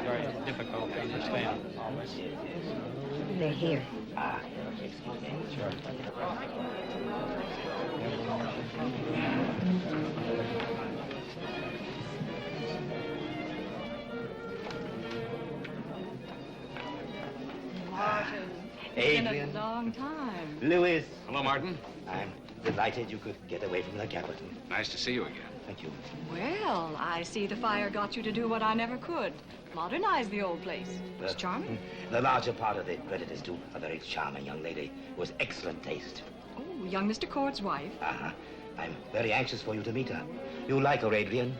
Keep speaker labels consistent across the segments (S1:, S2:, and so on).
S1: very difficult to understand.
S2: They're here.
S1: Sure.
S3: Martin, it's
S4: Adrian.
S3: been a long time.
S4: Louis.
S5: Hello, Martin.
S4: I'm delighted you could get away from the capital.
S5: Nice to see you again.
S4: Thank you.
S3: Well, I see the fire got you to do what I never could. Modernize the old place. It's charming.
S4: The larger part of the credit is to a very charming young lady who has excellent taste.
S3: Oh, young Mr. Cord's wife.
S4: Uh-huh. I'm very anxious for you to meet her. You'll like her, Adrian.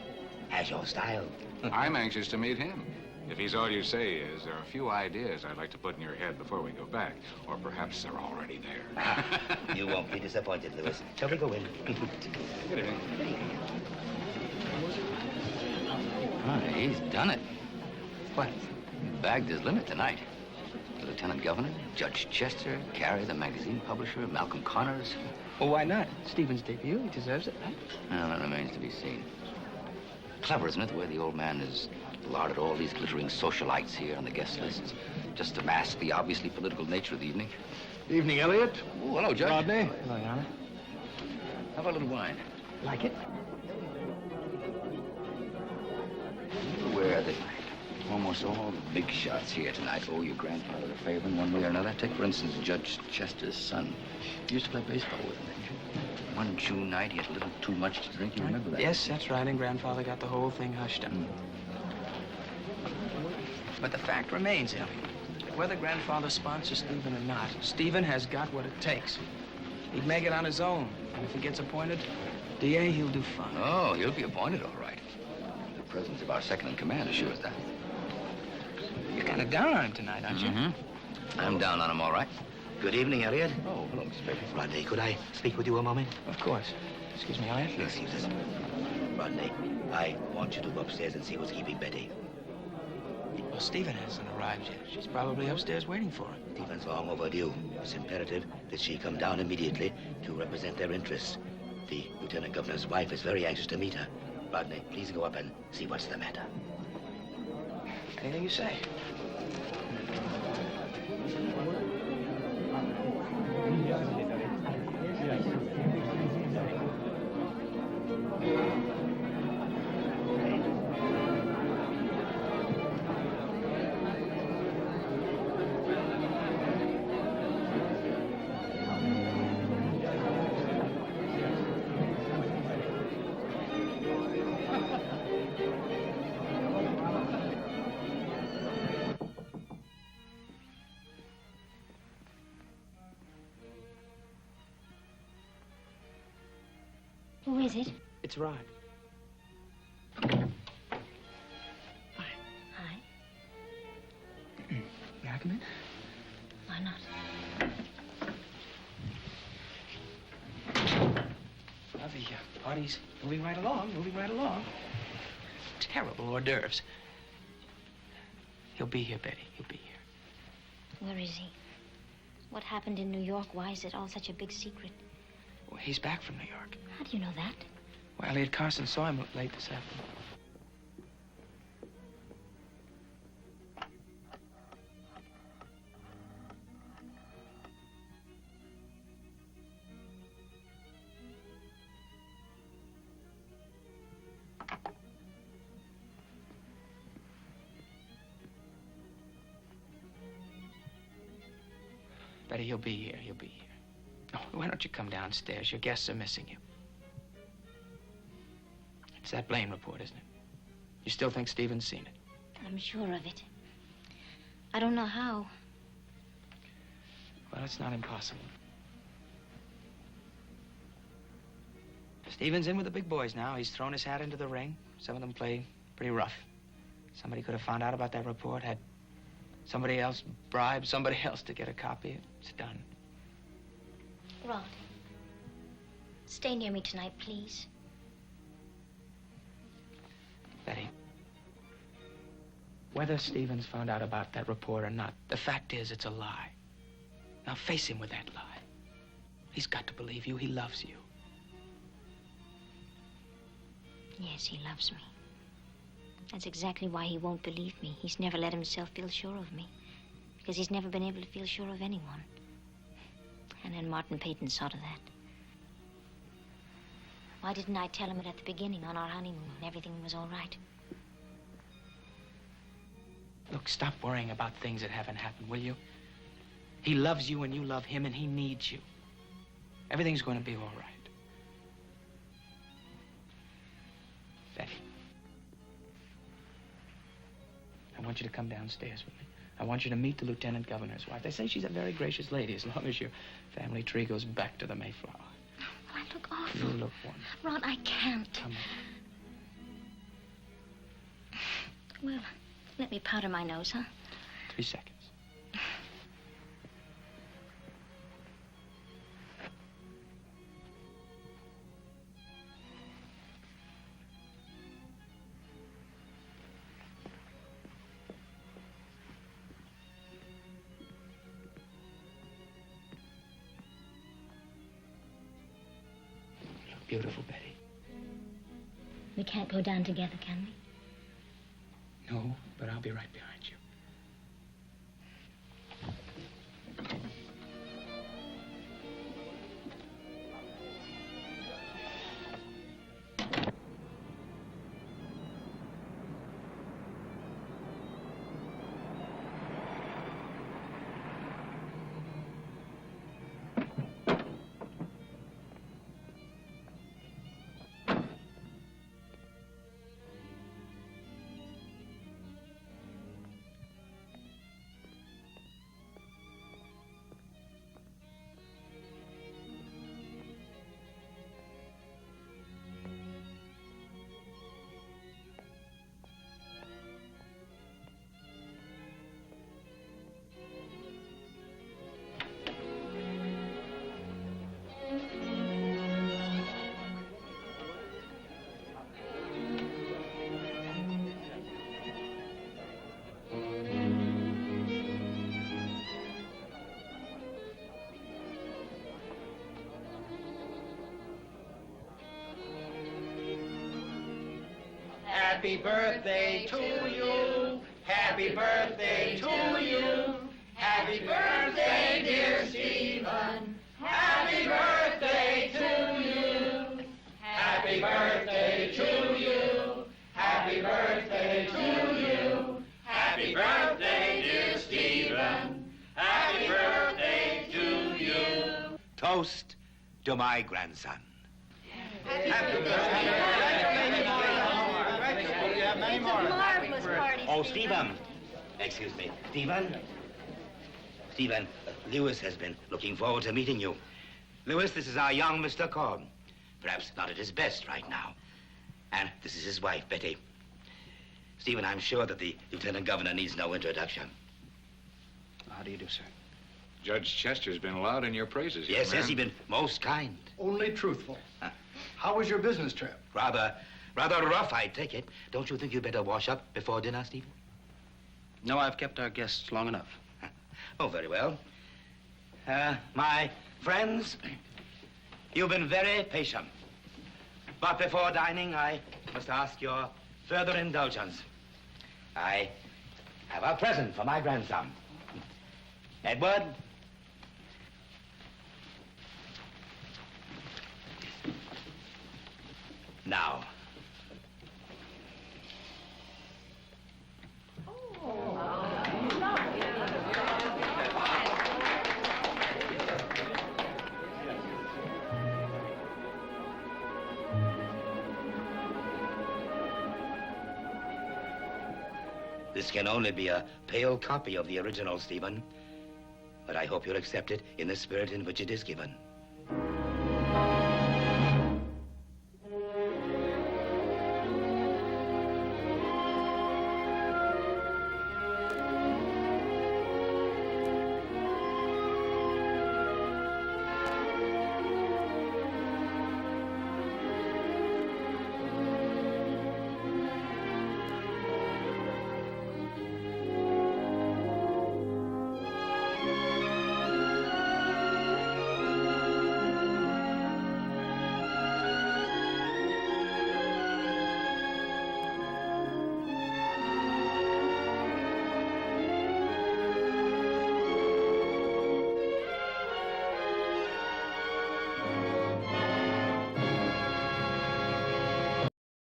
S4: Has your style.
S5: I'm anxious to meet him. If he's all you say is, there are a few ideas I'd like to put in your head before we go back. Or perhaps they're already there.
S4: You won't be disappointed, Louis. Shall we go in?
S5: Good evening.
S6: Oh, he's done it. What? Bagged his limit tonight. The Lieutenant Governor, Judge Chester, Carey, the magazine publisher, Malcolm Connors.
S1: Well, why not? Stephen's debut. He deserves it, right?
S6: Well, that remains to be seen. Clever, isn't it, the way the old man has larded all these glittering socialites here on the guest lists, just to mask the obviously political nature of the evening.
S7: Evening, Elliot.
S6: Oh, hello, Judge.
S7: Rodney.
S1: Hello, Your Honor.
S6: How about a little wine?
S1: Like it?
S6: You're aware that almost all the big shots here tonight owe your grandfather a favor in one way or another. Take, for instance, Judge Chester's son. You used to play baseball with him, didn't you? One June night, he had a little too much to drink. You remember that?
S1: Yes, that's right, and Grandfather got the whole thing hushed up. But the fact remains, Elliot, that whether Grandfather sponsors Stephen or not, Stephen has got what it takes. He'd make it on his own, and if he gets appointed DA, he'll do fine.
S6: Oh, he'll be appointed, all right. The presence of our second-in-command assures that.
S1: You're kind of down on him tonight, aren't you?
S6: Mm-hmm. I'm down on him, all right.
S4: Good evening, Elliot.
S6: Oh, hello, Mr. Peyton.
S4: Rodney, could I speak with you a moment?
S1: Of course. Excuse me, Elliot.
S4: Yes, listen. Rodney, I want you to go upstairs and see who's keeping Betty.
S1: Well, Stephen hasn't arrived yet. She's probably upstairs waiting for him.
S4: Stephen's long overdue. It's imperative that she come down immediately to represent their interests. The Lieutenant Governor's wife is very anxious to meet her. Rodney, please go up and see what's the matter.
S1: Anything you say.
S2: Who is it?
S1: It's Rod.
S2: Hi.
S1: May I come in?
S2: Why not?
S1: Well, the party's moving right along, Terrible hors d'oeuvres. He'll be here, Betty. He'll be here.
S2: Where is he? What happened in New York? Why is it all such a big secret?
S1: Well, he's back from New York.
S2: How do you know that?
S1: Well, Elliot Carson saw him late this afternoon. Betty, he'll be here. He'll be here. Oh, why don't you come downstairs? Your guests are missing you. It's that Blaine report, isn't it? You still think Stephen's seen it?
S2: I'm sure of it. I don't know how.
S1: Well, it's not impossible. Stephen's in with the big boys now. He's thrown his hat into the ring. Some of them play pretty rough. Somebody could have found out about that report, had somebody else bribe somebody else to get a copy. It's done.
S2: Rod, stay near me tonight, please.
S1: Betty, whether Stephen's found out about that report or not, the fact is it's a lie. Now face him with that lie. He's got to believe you. He loves you.
S2: Yes, he loves me. That's exactly why he won't believe me. He's never let himself feel sure of me. Because he's never been able to feel sure of anyone. And then Martin Peyton saw to that. Why didn't I tell him it at the beginning on our honeymoon when everything was all right?
S1: Look, stop worrying about things that haven't happened, will you? He loves you and you love him and he needs you. Everything's going to be all right. Betty, I want you to come downstairs with me. I want you to meet the lieutenant governor's wife. They say she's a very gracious lady as long as your family tree goes back to the Mayflower.
S2: Oh, I look awful.
S1: You look wonderful.
S2: Ron, I can't.
S1: Come on.
S2: Well, let me powder my nose, huh?
S1: 3 seconds. Beautiful, Betty.
S2: We can't go down together, can we?
S1: No, but I'll be right behind you.
S7: Happy birthday to you. Happy birthday to you. Happy birthday, dear Stephen. Happy birthday to you. Happy birthday to you. Happy birthday to you. Happy birthday, dear Stephen. Happy birthday to you.
S4: Toast to my grandson.
S7: Happy birthday.
S3: It's a marvelous party,
S4: Oh, Stephen. Excuse me. Stephen? Stephen, Lewis has been looking forward to meeting you. Lewis, this is our young Mr. Corn. Perhaps not at his best right now. And this is his wife, Betty. Stephen, I'm sure that the lieutenant governor needs no introduction.
S6: How do you do, sir?
S5: Judge Chester's been loud in your praises, young
S4: Yes,
S5: man.
S4: yes, he's been most kind.
S8: Only truthful. How was your business trip?
S4: Rather rough, I take it. Don't you think you'd better wash up before dinner, Stephen?
S6: No, I've kept our guests long enough.
S4: Oh, very well. My friends, you've been very patient. But before dining, I must ask your further indulgence. I have a present for my grandson. Edward? Now. This can only be a pale copy of the original, Stephen. But I hope you'll accept it in the spirit in which it is given.